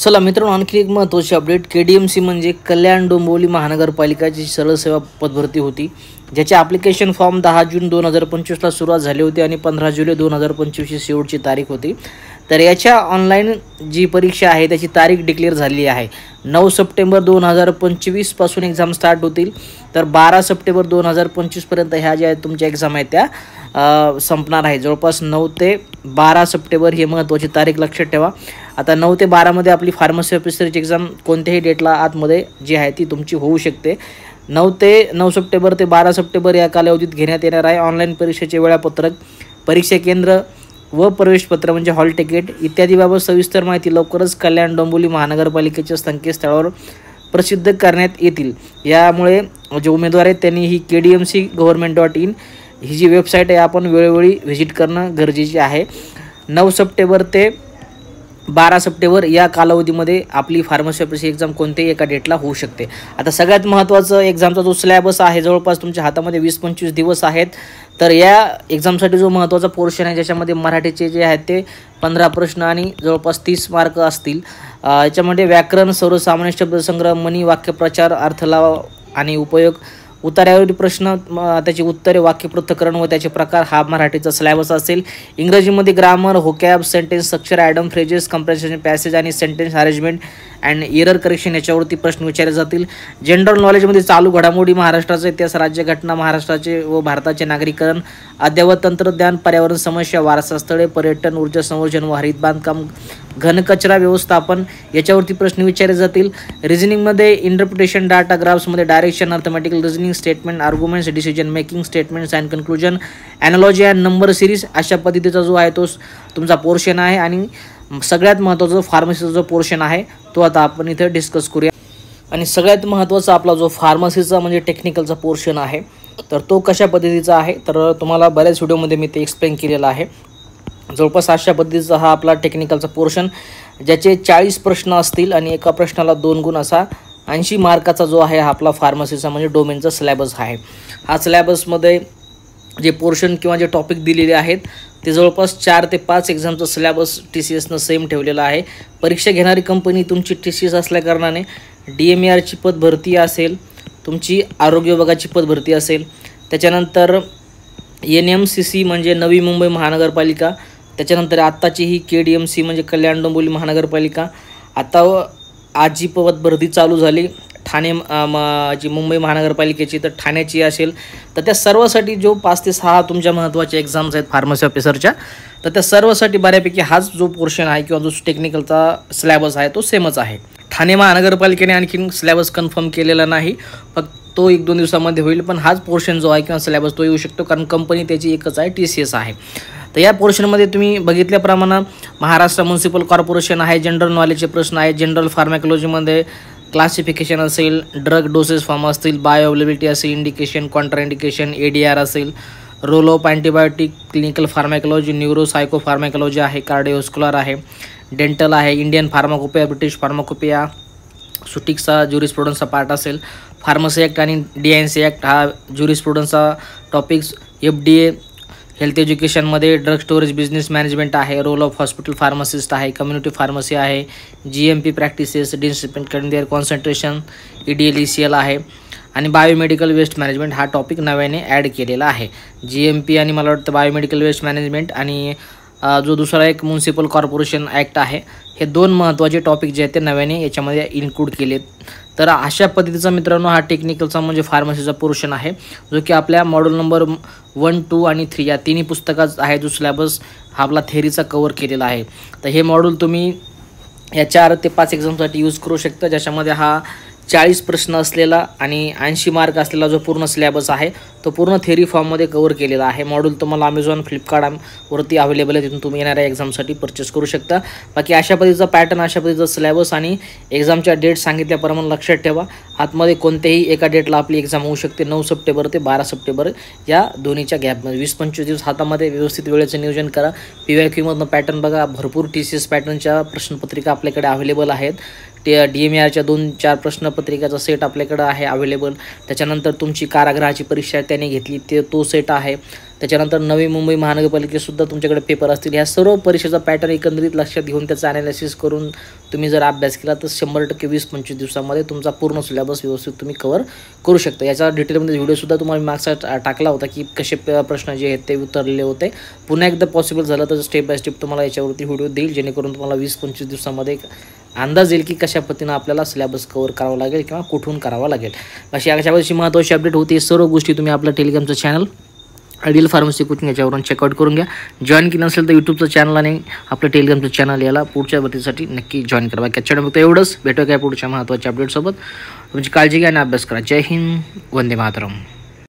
चला मित्रांनो, आणखी एक महत्त्वाची अपडेट. KDMC म्हणजे कल्याण डोंबिवली महानगरपालिकाची सरळ सेवा पदभरती होती, ज्याचे ॲप्लिकेशन फॉर्म 10 जून 2025ला सुरुवात झाली होती आणि 15 जुलै 2025 ही शेवटची तारीख होती. तर याच्या ऑनलाईन जी परीक्षा आहे त्याची तारीख डिक्लेअर झाली आहे. 9 सप्टेंबर 2025 पासून एक्झाम स्टार्ट होतील. तर 12 सप्टेंबर 2025 पर्यंत ह्या ज्या तुमच्या एक्झाम आहेत त्या संपणार आहे. जवळपास 9 ते 12 सप्टेंबर ही महत्त्वाची तारीख लक्षात ठेवा. आता 9 ते 12 मध्ये आपली फार्मसी ऑफिसरची एक्झाम कोणत्याही डेटला आतमध्ये जी आहे ती तुमची होऊ शकते. 9 सप्टेंबर ते 12 सप्टेंबर या कालावधीत घेण्यात येणार आहे. ऑनलाईन परीक्षेचे वेळापत्रक, परीक्षा केंद्र व प्रवेशपत्र म्हणजे हॉल तिकीट इत्यादीबाबत सविस्तर माहिती लवकरच कल्याण डोंबिवली महानगरपालिकेच्या संकेतस्थळावर प्रसिद्ध करण्यात येतील. यामुळे जे उमेदवार आहेत त्यांनी ही KDMC-government.in ही जी वेबसाईट आहे आपण वेळोवेळी व्हिजिट करणं गरजेचे आहे. 9 सप्टेंबर ते 12 सप्टेंबर या कालावधीमध्ये आपली फार्मसी ऑफिसची एक्झाम कोणत्याही एका डेटला होऊ शकते. आता सगळ्यात महत्त्वाचं एक्झामचा जो सिलेबस आहे जवळपास तुमच्या हातामध्ये 20-25 दिवस आहेत. तर या एक्झामसाठी जो महत्त्वाचा पोर्शन आहे ज्याच्यामध्ये मराठीचे जे आहेत ते 15 प्रश्न आणि जवळपास 30 मार्क असतील. याच्यामध्ये व्याकरण, सर्वसामान्य शब्दसंग्रह, म्हणी, वाक्यप्रचार, अर्थलाव आणि उपयोग, उतार्यावरील प्रश्न, त्याची उत्तरे, वाक्यपृथक्करण व त्याचे प्रकार हा मराठीचा सिलेबस असेल. इंग्रजीमध्ये grammar, vocab, sentence structure, idioms phrases, comprehension passage आणि sentence arrangement and error correction याच्यावरती प्रश्न विचारले जातील. जनरल नॉलेजमध्ये चालू घडामोडी, महाराष्ट्राचा इतिहास, राज्यघटना, महाराष्ट्राचे व भारताचे नागरीकरण, अद्ययावत तंत्रज्ञान, पर्यावरण समस्या, वारसा स्थळे, पर्यटन, ऊर्जा संवर्धन व हरित बांधकाम, घनकचरा व्यवस्थापन याच्यावरती प्रश्न विचारले जातील. रिझनिंगमध्ये इंटरप्रिटेशन, डाटा ग्राफ्समध्ये direction, arithmetical reasoning, statement, arguments, decision making, statements and conclusion, analogy and number series अशा पद्धतीचा जो आहे तो तुमचा पोर्शन आहे. आणि सगळ्यात महत्त्वाचा जो फार्मसीचा जो पोर्शन आहे तो आता आपण इथे डिस्कस करूया. आणि सगळ्यात महत्त्वाचा आपला जो फार्मसीचा म्हणजे टेक्निकलचा पोर्शन आहे तर तो कशा पद्धतीचा आहे तर तुम्हाला बऱ्याच व्हिडिओमध्ये मी ते एक्सप्लेन केलेलं आहे. जवळपास अशा पद्धतीचा हा आपला टेक्निकलचा पोर्शन ज्याचे 40 प्रश्न असतील आणि एका प्रश्नाला 2 गुण असा 80 मार्काचा जो आहे हा आपला फार्मसीचा म्हणजे डोमेनचा सिलेबस आहे. हा सिलेबसमध्ये जे पोर्शन किंवा जे टॉपिक दिलेले आहेत ते जवळपास 4 ते 5 एक्झामचा सिलेबस TCSनं सेम ठेवलेला आहे. परीक्षा घेणारी कंपनी तुमची TCS असल्याकारणाने DMARची पदभरती असेल, तुमची आरोग्य विभागाची पदभरती असेल, त्याच्यानंतर NMCC म्हणजे नवी मुंबई महानगरपालिका, त्याच्यानंतर आत्ताची ही KDMC म्हणजे कल्याण डोंबिवली महानगरपालिका, आता आज जी पदभरती चालू झाली ठाणे जी मुंबई महानगरपालिकेची तर ठाण्याची असेल, तर त्या सर्वासाठी जो 5 ते 6 तुमच्या महत्त्वाच्या एक्झाम्स आहेत फार्मसी ऑफिसरच्या तर त्या सर्वासाठी बऱ्यापैकी हाच जो पोर्शन आहे किंवा जो टेक्निकलचा सिलेबस आहे तो सेमच आहे. ठाणे महानगरपालिकेने आणखीन सिलेबस कन्फर्म केलेला नाही, फक्त तो 1-2 दिवसामध्ये होईल. पण हाच पोर्शन जो आहे किंवा सिलेबस तो येऊ शकतो कारण कंपनी त्याची एकच आहे, TCS आहे. तर या पोर्शनमध्ये तुम्ही बघितल्याप्रमाणे महाराष्ट्र म्युनिसिपल कॉर्पोरेशन आहे, जनरल नॉलेजचे प्रश्न आहेत, जनरल फार्मॅकॉलॉजीमध्ये क्लासिफिकेशन असेल, ड्रग डोसेस फॉर्म असतील, बायो अवेलेबिलिटी असेल, इंडिकेशन, कॉन्ट्राइंडिकेशन, ADR असेल, role of antibiotic, clinical pharmacology, neuro psycho pharmacology आहे, कार्डिओस्क्युलर आहे, डेंटल आहे, इंडियन फार्माकोपिया, ब्रिटिश फार्माकोपिया, सुटिक्सचा ज्युरिस्प्रुडन्सचा पार्ट असेल, फार्मसी ॲक्ट आणि DNC ॲक्ट हा ज्युरिस्प्रुडन्सचा टॉपिक्स, FDA हेल्थ एज्युकेशनमध्ये ड्रग स्टोरेज बिझनेस मॅनेजमेंट आहे, रोल ऑफ हॉस्पिटल फार्मासिस्ट आहे, कम्युनिटी फार्मसी आहे, GMP practices, discipline their concentration, EDL ECL आहे आणि बायोमेडिकल वेस्ट मॅनेजमेंट हा टॉपिक नव्याने ॲड केलेला आहे. GMP आणि मला वाटतं बायोमेडिकल वेस्ट मॅनेजमेंट आणि जो दुसरा एक म्युनिसिपल कॉर्पोरेशन ॲक्ट आहे हे 2 महत्त्वाचे टॉपिक जे आहेत ते नव्याने याच्यामध्ये इन्क्लूड केलेत. तर अशा पद्धतीचा मित्रांनो हा टेक्निकलचा म्हणजे फार्मसीचा पोर्शन आहे जो की आपल्या मॉड्यूल नंबर 1, 2 आणि 3 या तिन्ही पुस्तकात आहे जो सिलेबस हा आपला थेरीचा कवर केलेला आहे. तर हे मॉड्यूल तुम्ही या 4 ते 5 एक्झामसाठी यूज करू शकता, ज्याच्यामध्ये हा 40 प्रश्न असलेला आणि 80 मार्क असलेला जो पूर्ण सिलेबस आहे तो पूर्ण थेरी फॉर्ममध्ये कवर केलेला आहे. मॉड्यूल तुम्हाला Amazon, फ्लिपकार्ट वरती अवेलेबल आहे, तिथून तुम्ही येणाऱ्या एक्झामसाठी परचेस करू शकता. बाकी अशा पद्धतीचा पॅटर्न, अशा पद्धतीचा सिलेबस आणि एक्झामच्या डेट सांगितल्याप्रमाणे लक्षात ठेवा. आतमध्ये कोणत्याही एका डेटला आपली एक्झाम होऊ शकते. 9 सप्टेंबर ते 12 सप्टेंबर या दोन्हीच्या गॅपमध्ये 20-25 दिवस हातामध्ये व्यवस्थित वेळेचं नियोजन करा. PYQमधनं पॅटर्न बघा, भरपूर TCS पॅटर्नच्या प्रश्नपत्रिका आपल्याकडे अवेलेबल आहेत. DMARच्या 2-4 प्रश्नपत्रिकाचा सेट आपल्याकडे आहे अवेलेबल. त्याच्यानंतर तुमची कारागृहाची परीक्षा त्याने घेतली तो सेट आहे. त्याच्यानंतर नवी मुंबई महानगरपालिकेसुद्धा तुमच्याकडे पेपर असतील. ह्या सर्व परीक्षेचा पॅटर्न एकंदरीत लक्षात घेऊन त्याचा ॲनालिसिस करून तुम्ही जर अभ्यास केला तर 100% 20-25 दिवसामध्ये तुमचा पूर्ण सिलेबस व्यवस्थित तुम्ही कव्हर करू शकता. याचा डिटेलमध्ये व्हिडिओसुद्धा तुम्हाला मागचा टाकला होता की कसे प्रश्न जे आहेत ते उतरलेले होते. पुन्हा एकदा पॉसिबल झालं तर स्टेप बाय स्टेप तुम्हाला याच्यावरती व्हिडिओ देईल, जेणेकरून तुम्हाला 20-25 दिवसामध्ये अंदाज येईल की कशा पद्धतीनं आपल्याला सिलेबस कव्हर करावा लागेल किंवा कुठून करावा लागेल. अशी अशाची महत्त्वाची अपडेट होती. सर्व गोष्टी तुम्ही आपल्या टेलिग्रामचं चॅनल आयडियल फार्मसी कोचिंग याच्यावरून चेकआउट करून घ्या. जॉईन केलं नसेल तर यूट्यूबचं चॅनल आणि आपलं टेलिग्रामचं चॅनल याला पुढच्या भरतीसाठी नक्की जॉईन करा. बाकी फक्त एवढंच. भेटूया काय पुढच्या महत्त्वाच्या अपडेटसोबत. तुमची काळजी घ्या आणि अभ्यास करा. जय हिंद, वंदे मातरम.